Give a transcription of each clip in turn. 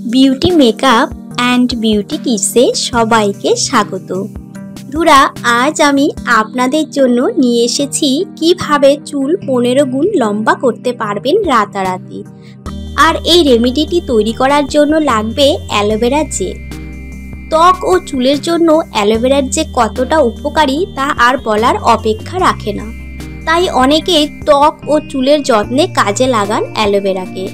Beauty makeup and beauty টিপসে সবাইকে স্বাগত। বন্ধুরা, আজ আমি আপনাদের জন্য নিয়ে এসেছি কিভাবে চুল 15 গুণ লম্বা করতে পারবেন রাতারাতি। আর এই রেমেডিটি তৈরি করার জন্য লাগবে অ্যালোভেরা জেল। ত্বক ও চুলের জন্য অ্যালোভেরার যে কতটা উপকারী তা আর বলার অপেক্ষা রাখে না। তাই অনেকে ত্বক ও চুলের যত্নে কাজে লাগান অ্যালোভেরাকে।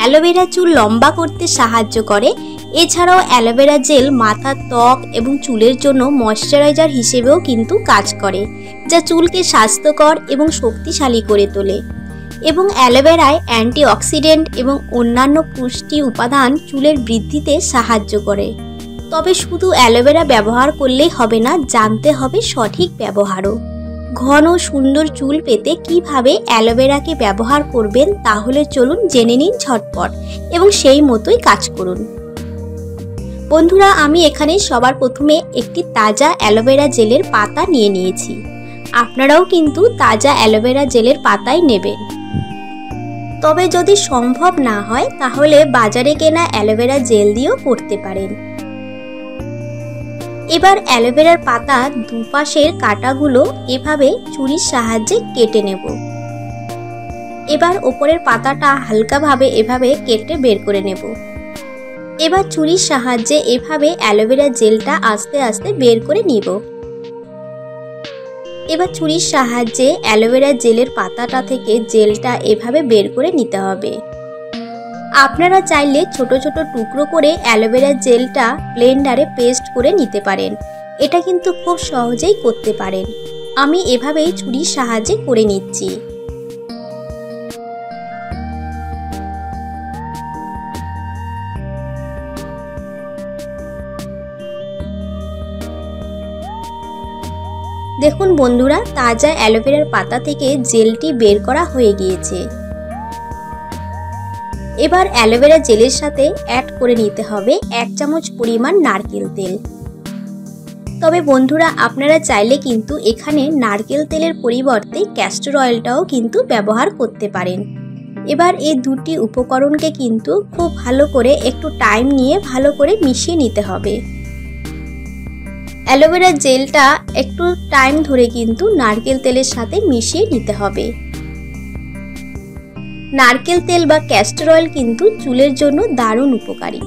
অ্যালোভেরা চুল লম্বা করতে সাহায্য করে। এছাড়াও অ্যালোভেরা জেল মাথার ত্বক এবং চুলের জন্য ময়শ্চারাইজার হিসেবেও কিন্তু কাজ করে, যা চুলকে স্বাস্থ্যকর এবং শক্তিশালী করে তোলে। এবং অ্যালোভেরায় অ্যান্টিঅক্সিডেন্ট এবং অন্যান্য পুষ্টি উপাদান চুলের বৃদ্ধিতে সাহায্য করে। তবে শুধু অ্যালোভেরা ব্যবহার করলেই হবে না, জানতে হবে সঠিক ব্যবহারও। ঘন সুন্দর চুল পেতে কিভাবে অ্যালোভেরাকে ব্যবহার করবেন তাহলে চলুন জেনে নিন ঝটপট এবং সেই মতোই কাজ করুন। বন্ধুরা, আমি এখানে সবার প্রথমে একটি তাজা অ্যালোভেরা জেলের পাতা নিয়ে নিয়েছি। আপনারাও কিন্তু তাজা অ্যালোভেরা জেলের পাতাই নেবেন। তবে যদি সম্ভব না হয় তাহলে বাজারে কেনা অ্যালোভেরা জেল দিয়েও করতে পারেন। এবার অ্যালোভেরার পাতা দুপাশের কাঁটাগুলো এভাবে ছুরির সাহায্যে কেটে নেব। এবার ওপরের পাতাটা হালকাভাবে এভাবে কেটে বের করে নেব। এবার ছুরির সাহায্যে এভাবে অ্যালোভেরা জেলটা আস্তে আস্তে বের করে নিব। এবার ছুরির সাহায্যে অ্যালোভেরা জেলের পাতাটা থেকে জেলটা এভাবে বের করে নিতে হবে। আপনারা চাইলে ছোট ছোট টুকরো করে অ্যালোভেরা জেলটা ব্লেন্ডারে পেস্ট করে নিতে পারেন। এটা কিন্তু খুব সহজেই করতে পারেন। আমি এভাবেই ছুরির সাহায্যে করে নিচ্ছি। দেখুন বন্ধুরা, তাজা অ্যালোভেরার পাতা থেকে জেলটি বের করা হয়ে গিয়েছে। এবার অ্যালোভেরা জেলের সাথে অ্যাড করে নিতে হবে 1 চামচ পরিমাণ নারকেল তেল। তবে বন্ধুরা, আপনারা চাইলে কিন্তু এখানে নারকেল তেলের পরিবর্তে ক্যাস্টর অয়েলটাও কিন্তু ব্যবহার করতে পারেন। এবার এই দুটি উপকরণকে কিন্তু খুব ভালো করে একটু টাইম নিয়ে ভালো করে মিশিয়ে নিতে হবে। অ্যালোভেরা জেলটা একটু টাইম ধরে কিন্তু নারকেল তেলের সাথে মিশিয়ে নিতে হবে। নারকেল তেল বা ক্যাস্টর অয়েল কিন্তু চুলের জন্য দারুণ উপকারী।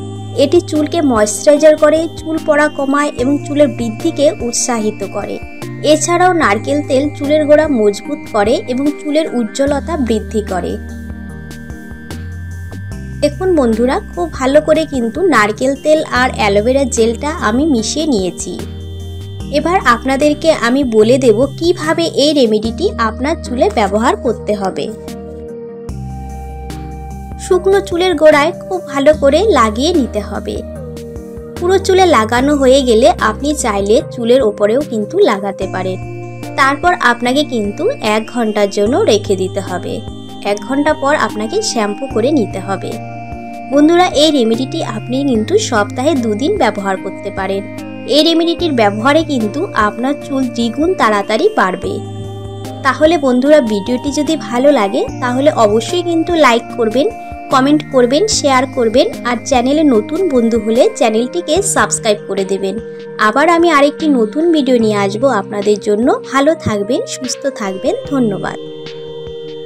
এটি চুলকে ময়শ্চারাইজার করে, চুল পড়া কমায় এবং চুলের বৃদ্ধিকে উৎসাহিত করে। এছাড়াও নারকেল তেল চুলের গোড়া মজবুত করে এবং চুলের উজ্জ্বলতা বৃদ্ধি করে। দেখুন বন্ধুরা, খুব ভালো করে কিন্তু নারকেল তেল আর অ্যালোভেরা জেলটা আমি মিশিয়ে নিয়েছি। এবার আপনাদেরকে আমি বলে দেব কিভাবে এই রেমেডিটি আপনার চুলে ব্যবহার করতে হবে। শুকনো চুলের গোড়ায় খুব ভালো করে লাগিয়ে নিতে হবে। পুরো চুলে লাগানো হয়ে গেলে আপনি চাইলে চুলের ওপরেও কিন্তু লাগাতে পারেন। তারপর আপনাকে কিন্তু 1 ঘন্টার জন্য রেখে দিতে হবে। 1 ঘন্টা পর আপনাকে শ্যাম্পু করে নিতে হবে। বন্ধুরা, এই রেমেডিটি আপনি কিন্তু সপ্তাহে 2 দিন ব্যবহার করতে পারেন। এই রেমেডিটির ব্যবহারে কিন্তু আপনার চুল দ্বিগুণ তাড়াতাড়ি বাড়বে। তাহলে বন্ধুরা, ভিডিওটি যদি ভালো লাগে তাহলে অবশ্যই কিন্তু লাইক করবেন, কমেন্ট করবেন, শেয়ার করবেন আর চ্যানেলে নতুন বন্ধু হলে চ্যানেলটিকে সাবস্ক্রাইব করে দেবেন। আবার আমি আরেকটি নতুন ভিডিও নিয়ে আসবো আপনাদের জন্য। ভালো থাকবেন, সুস্থ থাকবেন। ধন্যবাদ।